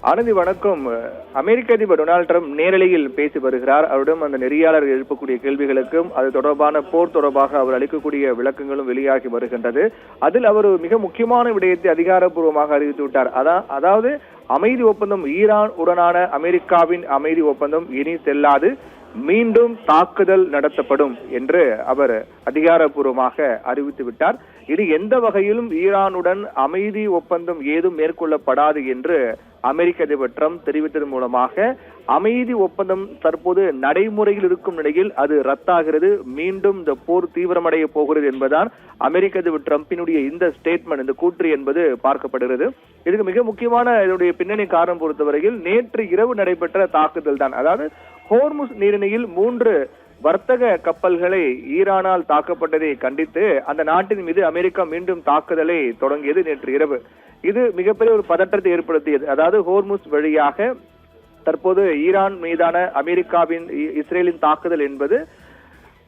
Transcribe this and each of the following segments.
ஆனந்தி வணக்கம். அமெரிக்க அதிபர் Donald Trump நேரலையில் பேசி வருகிறார். அவரிடம் அந்த நெறியாளர்கள் எழுப்பக்கூடிய கேள்விகளுக்கும் அது தொடர்பான போர் தொடர்பாக அவர் அளிக்கக்கூடிய விளக்கங்களும் வெளியாகி வருகின்றது. அதில் அவர் மிக முக்கியமான விடயத்தை அதிகாரப்பூர்வமாக அறிவித்து விட்டார். அதாவது அமைதி ஒப்பந்தம், ஈரான் உடனான அமெரிக்காவின் அமைதி ஒப்பந்தம் இனி செல்லாது, மீண்டும் தாக்குதல் நடத்தப்படும் என்று அவர் அதிகாரப்பூர்வமாக அறிவித்து விட்டார். இது எந்த வகையிலும் ஈரானுடன் அமைதி ஒப்பந்தம் ஏதும் மேற்கொள்ளப்படாது என்று அமெரிக்க அதிபர் ட்ரம்ப் தெரிவித்ததன் மூலமாக அமைதி ஒப்பந்தம் தற்போது நடைமுறையில் இருக்கும் நிலையில் அது ரத்தாகிறது, மீண்டும் இந்த போர் தீவிரமடைய போகிறது என்பதுதான் அமெரிக்க அதிபர் ட்ரம்பினுடைய இந்த ஸ்டேட்மெண்ட், இந்த கூற்று என்பது பார்க்கப்படுகிறது. இதுக்கு மிக முக்கியமான இதனுடைய பின்னணி காரணம் பொறுத்தவரையில் நேற்று இரவு நடைபெற்ற தாக்குதல் தான். அதாவது ஹோர்முஸ் நீரிணையில் 3 வர்த்தக கப்பல்களை ஈரானால் தாக்கப்பட்டதை கண்டித்து அந்த நாட்டின் மீது அமெரிக்கா மீண்டும் தாக்குதலை தொடங்கியது நேற்று இரவு. இது மிகப்பெரிய ஒரு பதற்றத்தை ஏற்படுத்தியது. அதாவது ஹோர்முஸ் வழியாக தற்போது ஈரான் மீதான அமெரிக்காவின் இஸ்ரேலின் தாக்குதல் என்பது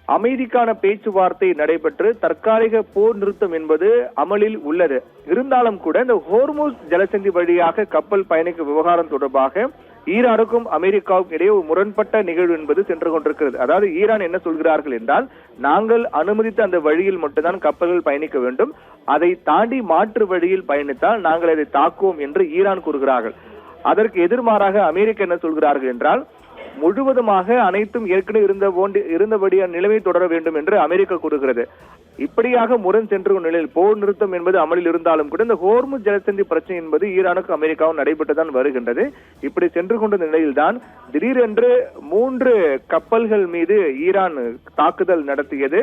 அமைதிக்கான பேச்சுவார்த்தை நடைபெற்று தற்காலிக போர் நிறுத்தம் என்பது அமலில் உள்ளது. இருந்தாலும் கூட இந்த ஹோர்முஸ் ஜலசந்தி வழியாக கப்பல் பயணிக்கும் விவகாரம் தொடர்பாக ஈரானுக்கும் அமெரிக்காவுக்கும் இடையே ஒரு முரண்பட்ட நிகழ்வு என்பது சென்று கொண்டிருக்கிறது. அதாவது ஈரான் என்ன சொல்கிறார்கள் என்றால், நாங்கள் அனுமதித்த அந்த வழியில் மட்டும்தான் கப்பல்கள் பயணிக்க வேண்டும், அதை தாண்டி மாற்று வழியில் பயணித்தால் நாங்கள் அதை தாக்குவோம் என்று ஈரான் கூறுகிறார்கள். அதற்கு எதிர்மாறாக அமெரிக்கா என்ன சொல்கிறார்கள் என்றால், முழுவதுமாக அனைத்தும் ஏற்கனவே இருந்தபடியான நிலைமை தொடர வேண்டும் என்று அமெரிக்கா கூறுகிறது. இப்படியாக முரண் சென்று நிலையில் போர் நிறுத்தம் என்பது அமலில் இருந்தாலும் கூட இந்த ஹோர்முஸ் ஜலசந்தி பிரச்சனை என்பது ஈரானுக்கும் அமெரிக்காவும் நடைபெற்றுதான் வருகின்றது. இப்படி சென்று கொண்ட நிலையில்தான் திடீரென்று 3 கப்பல்கள் மீது ஈரான் தாக்குதல் நடத்தியது.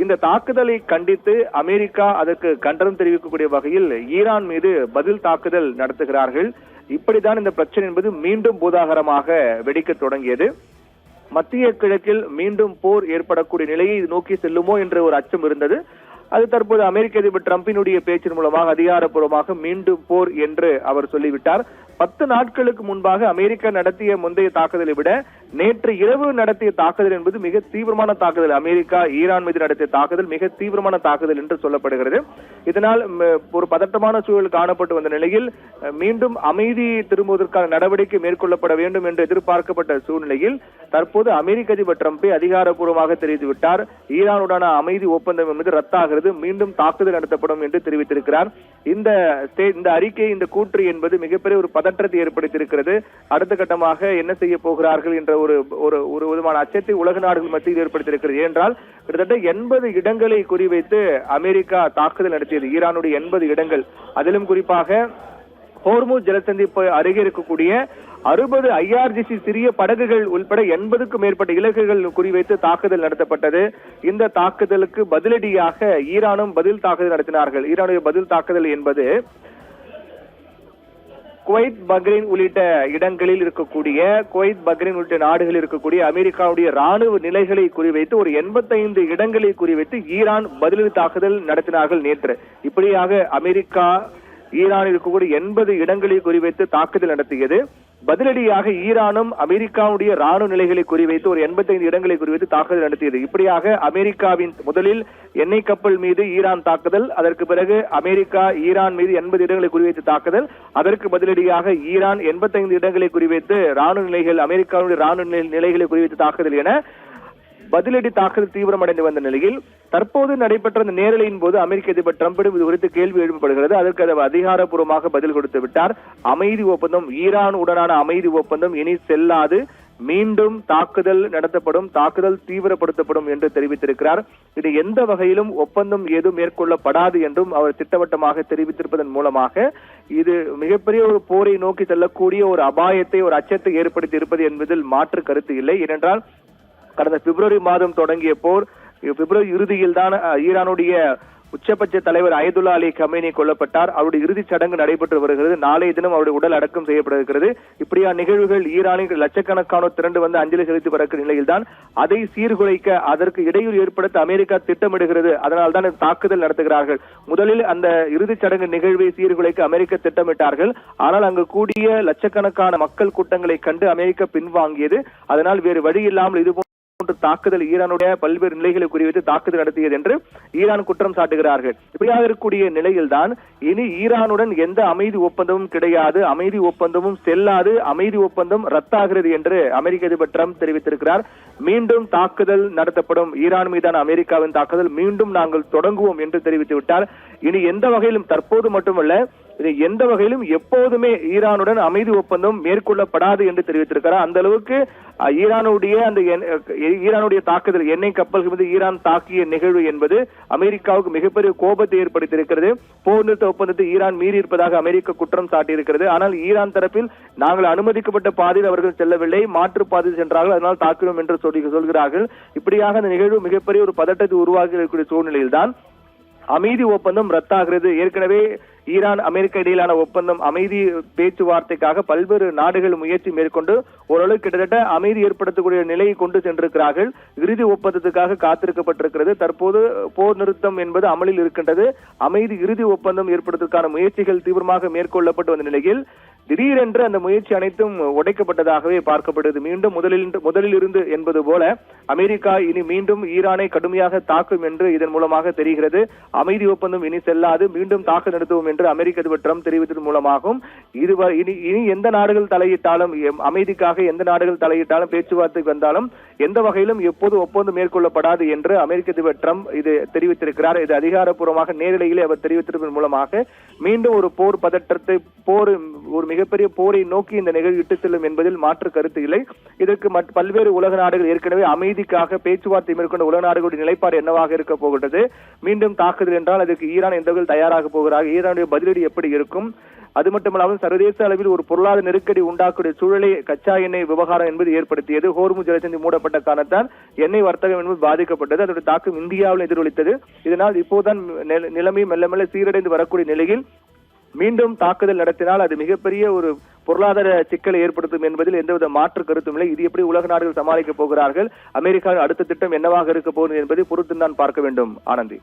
இந்த தாக்குதலை கண்டித்து அமெரிக்கா அதற்கு கண்டனம் தெரிவிக்கக்கூடிய வகையில் ஈரான் மீது பதில் தாக்குதல் நடத்துகிறார்கள். இப்படிதான் இந்த பிரச்சனை என்பது மீண்டும் பூதாகரமாக வெடிக்க தொடங்கியது. மத்திய கிழக்கில் மீண்டும் போர் ஏற்படக்கூடிய நிலையை நோக்கி செல்லுமோ என்ற ஒரு அச்சம் இருந்தது. அது தற்போது அமெரிக்க அதிபர் ட்ரம்பினுடைய பேச்சின் மூலமாக அதிகாரப்பூர்வமாக மீண்டும் போர் என்று அவர் சொல்லிவிட்டார். 10 நாட்களுக்கு முன்பாக அமெரிக்கா நடத்திய முந்தைய தாக்குதலை விட நேற்று இரவு நடத்திய தாக்குதல் என்பது மிக தீவிரமான தாக்குதல். அமெரிக்கா ஈரான் மீது நடத்திய தாக்குதல் மிக தீவிரமான தாக்குதல் என்று சொல்லப்படுகிறது. இதனால் ஒரு பதட்டமான சூழல் காணப்பட்டு வந்த நிலையில் மீண்டும் அமைதி திரும்புவதற்கான நடவடிக்கை மேற்கொள்ளப்பட வேண்டும் என்று எதிர்பார்க்கப்பட்ட சூழ்நிலையில் தற்போது அமெரிக்க அதிபர் ட்ரம்பை அதிகாரப்பூர்வமாக தெரிவித்துவிட்டார். ஈரானுடான அமைதி ஒப்பந்தம் என்பது ரத்தாகிறது, மீண்டும் தாக்குதல் நடத்தப்படும் என்று தெரிவித்திருக்கிறார். இந்த அறிக்கை, இந்த கூற்று என்பது மிகப்பெரிய ஒரு பதற்றத்தை ஏற்படுத்தியிருக்கிறது. அடுத்த கட்டமாக என்ன செய்ய போகிறார்கள் என்ற ஒரு விதமான அச்சத்தை உலக நாடுகள் மத்தியில் ஏற்படுத்தியிருக்கிறது. ஏனென்றால் கிட்டத்தட்ட 80 இடங்களை குறிவைத்து அமெரிக்கா தாக்குதல் நடத்தியது, ஈரானுடைய 80 இடங்கள். அதிலும் குறிப்பாக ஹோர்முஸ் ஜலசந்தி அருகே இருக்கக்கூடிய 60 IRGC சிறிய படகுகள் உள்பட 80க்கும் மேற்பட்ட இலக்குகள் குறிவைத்து தாக்குதல் நடத்தப்பட்டது. இந்த தாக்குதலுக்கு பதிலடியாக ஈரானும் பதில் தாக்குதல் நடத்தினார்கள். ஈரானுடைய பதில் தாக்குதல் என்பது குவைத், பஹ்ரைன் உள்ளிட்ட இடங்களில் இருக்கக்கூடிய நாடுகளில் இருக்கக்கூடிய அமெரிக்காவுடைய ராணுவ நிலைகளை குறிவைத்து ஒரு 85 இடங்களை குறிவைத்து ஈரான் பதிலடி தாக்குதல் நடத்தினார்கள் நேற்று. இப்படியாக அமெரிக்கா ஈரானில் இருக்கக்கூடிய 80 இடங்களை குறிவைத்து தாக்குதல் நடத்தியது. பதிலடியாக ஈரானும் அமெரிக்காவுடைய ராணுவ நிலைகளை குறிவைத்து ஒரு 85 இடங்களை குறிவைத்து தாக்குதல் நடத்தியது. இப்படியாக அமெரிக்காவின் முதலில் எண்ணெய் கப்பல் மீது ஈரான் தாக்குதல், அதற்கு பிறகு அமெரிக்கா ஈரான் மீது 80 இடங்களை குறிவைத்து தாக்குதல், அதற்கு பதிலடியாக ஈரான் 85 இடங்களை குறிவைத்து ராணுவ நிலைகள், அமெரிக்காவுடைய ராணுவ நிலைகளை குறிவைத்து தாக்குதல் என பதிலடி தாக்குதல் தீவிரமடைந்து வந்த நிலையில் தற்போது நடைபெற்ற அந்த நேரலையின் போது அமெரிக்க அதிபர் ட்ரம்பிடம் இது குறித்து கேள்வி எழுப்பப்படுகிறது. அதற்கு அவர் அதிகாரப்பூர்வமாக பதில் கொடுத்து விட்டார். அமைதி ஒப்பந்தம், ஈரான் உடனான அமைதி ஒப்பந்தம் இனி செல்லாது, மீண்டும் தாக்குதல் நடத்தப்படும், தாக்குதல் தீவிரப்படுத்தப்படும் என்று தெரிவித்திருக்கிறார். இது எந்த வகையிலும் ஒப்பந்தம் ஏதும் மேற்கொள்ளப்படாது என்றும் அவர் திட்டவட்டமாக தெரிவித்திருப்பதன் மூலமாக இது மிகப்பெரிய ஒரு போரை நோக்கி செல்லக்கூடிய ஒரு அபாயத்தை, ஒரு அச்சத்தை ஏற்படுத்தி இருப்பது என்பதில் மாற்று கருத்து இல்லை. ஏனென்றால் கடந்த பிப்ரவரி மாதம் தொடங்கிய போர் பிப்ரவரி இறுதியில் தான் ஈரானுடைய உச்சபட்ச தலைவர் அயதுல்லா அலி கமேனி கொல்லப்பட்டார். அவருடைய இறுதிச் சடங்கு நடைபெற்று வருகிறது. நாளைய தினம் அவருடைய உடல் அடக்கம் செய்யப்பட இருக்கிறது. இப்படியான நிகழ்வுகள் ஈரானில் லட்சக்கணக்கானோர் திரண்டு வந்து அஞ்சலி செலுத்தி வரக்கூடிய நிலையில்தான் அதை சீர்குலைக்க, அதற்கு இடையூறு ஏற்படுத்த அமெரிக்கா திட்டமிடுகிறது. அதனால்தான் தாக்குதல் நடத்துகிறார்கள். முதலில் அந்த இறுதிச் சடங்கு நிகழ்வை சீர்குலைக்க அமெரிக்கா திட்டமிட்டார்கள். ஆனால் அங்கு கூடிய லட்சக்கணக்கான மக்கள் கூட்டங்களை கண்டு அமெரிக்கா பின்வாங்கியது. அதனால் வேறு வழி இல்லாமல் இது தாக்குதல் ஈரானுடைய பல்வேறு நிலைகளை குறிவைத்து தாக்குதல் நடத்தியது என்று ஈரான் குற்றம் சாட்டுகிறார்கள். இப்படியாக இருக்கக்கூடிய நிலையில்தான் இனி ஈரானுடன் எந்த அமைதி ஒப்பந்தமும் கிடையாது, அமைதி ஒப்பந்தமும் செல்லாது, அமைதி ஒப்பந்தம் ரத்தாகிறது என்று அமெரிக்க அதிபர் ட்ரம்ப் தெரிவித்திருக்கிறார். மீண்டும் தாக்குதல் நடத்தப்படும், ஈரான் மீதான அமெரிக்காவின் தாக்குதல் மீண்டும் நாங்கள் தொடங்குவோம் என்று தெரிவித்து விட்டார். இனி எந்த வகையிலும், தற்போது மட்டுமல்ல, இது எந்த வகையிலும் எப்போதுமே ஈரானுடன் அமைதி ஒப்பந்தம் மேற்கொள்ளப்படாது என்று தெரிவித்திருக்கிறார். அந்த அளவுக்கு ஈரானுடைய தாக்குதல், எண்ணெய் கப்பல்கள் மீது ஈரான் தாக்கிய நிகழ்வு என்பது அமெரிக்காவுக்கு மிகப்பெரிய கோபத்தை ஏற்படுத்தியிருக்கிறது. போர் நிறுத்த ஒப்பந்தத்தை ஈரான் மீறி இருப்பதாக அமெரிக்கா குற்றம் சாட்டியிருக்கிறது. ஆனால் ஈரான் தரப்பில் நாங்கள் அனுமதிக்கப்பட்ட பாதையில் அவர்கள் செல்லவில்லை, மாற்று பாதையில் சென்றார்கள், அதனால் தாக்கினோம் என்று சொல்கிறார்கள். இப்படியாக அந்த நிகழ்வு மிகப்பெரிய ஒரு பதட்டத்தை உருவாக்கி இருக்கக்கூடிய சூழ்நிலையில்தான் அமைதி ஒப்பந்தம் ரத்தாகிறது. ஏற்கனவே ஈரான் அமெரிக்கா இடையிலான ஒப்பந்தம், அமைதி பேச்சுவார்த்தைக்காக பல்வேறு நாடுகள் முயற்சி மேற்கொண்டு ஓரளவு கிட்டத்தட்ட அமைதி ஏற்படுத்தக்கூடிய நிலையை கொண்டு சென்றிருக்கிறார்கள். இறுதி ஒப்பந்தத்துக்காக காத்திருக்கப்பட்டிருக்கிறது. தற்போது போர் நிறுத்தம் என்பது அமலில் இருக்கின்றது. அமைதி இறுதி ஒப்பந்தம் ஏற்படுத்துவதற்கான முயற்சிகள் தீவிரமாக மேற்கொள்ளப்பட்டு வந்த நிலையில் திடீரென்று அந்த முயற்சி அனைத்தும் உடைக்கப்பட்டதாகவே பார்க்கப்படுது. மீண்டும் முதலில் இருந்து என்பது போல அமெரிக்கா இனி மீண்டும் ஈரானை கடுமையாக தாக்கும் என்று இதன் மூலமாக தெரிகிறது. அமைதி ஒப்பந்தம் இனி செல்லாது, மீண்டும் தாக்க நடத்துவோம் என்று அமெரிக்க அதிபர் ட்ரம்ப் தெரிவித்ததன் மூலமாகவும் இனி எந்த நாடுகள் தலையிட்டாலும், அமைதிக்காக எந்த நாடுகள் தலையிட்டாலும், பேச்சுவார்த்தைக்கு வந்தாலும் எந்த வகையிலும் எப்போது ஒப்பந்தம் மேற்கொள்ளப்படாது என்று அமெரிக்க அதிபர் ட்ரம்ப் இது தெரிவித்திருக்கிறார். இது அதிகாரப்பூர்வமாக நேரடியிலே அவர் தெரிவித்திருப்பதன் மூலமாக மீண்டும் ஒரு போர் பதற்றத்தை, ஒரு மிகப்பெரிய போரை நோக்கி இந்த நிகழ்வு இட்டு செல்லும் என்பதில் மாற்று கருத்து இல்லை. இதற்கு பல்வேறு உலக நாடுகள் ஏற்கனவே அமைதிக்காக பேச்சுவார்த்தை மேற்கொண்ட உலக நாடுகளுடைய நிலைப்பாடு என்னவாக இருக்க போகிறது, மீண்டும் தாக்குதல் என்றால் அதற்கு ஈரான் எந்த வகையில் தயாராக போகிறார்கள், ஈரானுடைய பதிலடி எப்படி இருக்கும், அது மட்டுமல்லாமல் சர்வதேச அளவில் ஒரு பொருளாதார நெருக்கடி உண்டாக்கூடிய சூழலை கச்சா எண்ணெய் விவகாரம் என்பது ஏற்படுத்தியது. ஹோர்முஸ் ஜலசந்தி மூடப்பட்ட காரணத்தால் எண்ணெய் வர்த்தகம் என்பது பாதிக்கப்பட்டது. அதோட தாக்கம் இந்தியாவில் எதிரொலித்தது. இதனால் இப்போதுதான் நிலைமை மெல்ல மெல்ல சீரடைந்து வரக்கூடிய நிலையில் மீண்டும் தாக்குதல் நடத்தினால் அது மிகப்பெரிய ஒரு பொருளாதார சிக்கலை ஏற்படுத்தும் என்பதில் எந்தவித மாற்று கருத்தும் இல்லை. இது எப்படி உலக நாடுகள் சமாளிக்கப் போகிறார்கள், அமெரிக்காவின் அடுத்த திட்டம் என்னவாக இருக்க போகிறது என்பதை பொறுத்து தான் பார்க்க வேண்டும். ஆனந்தி.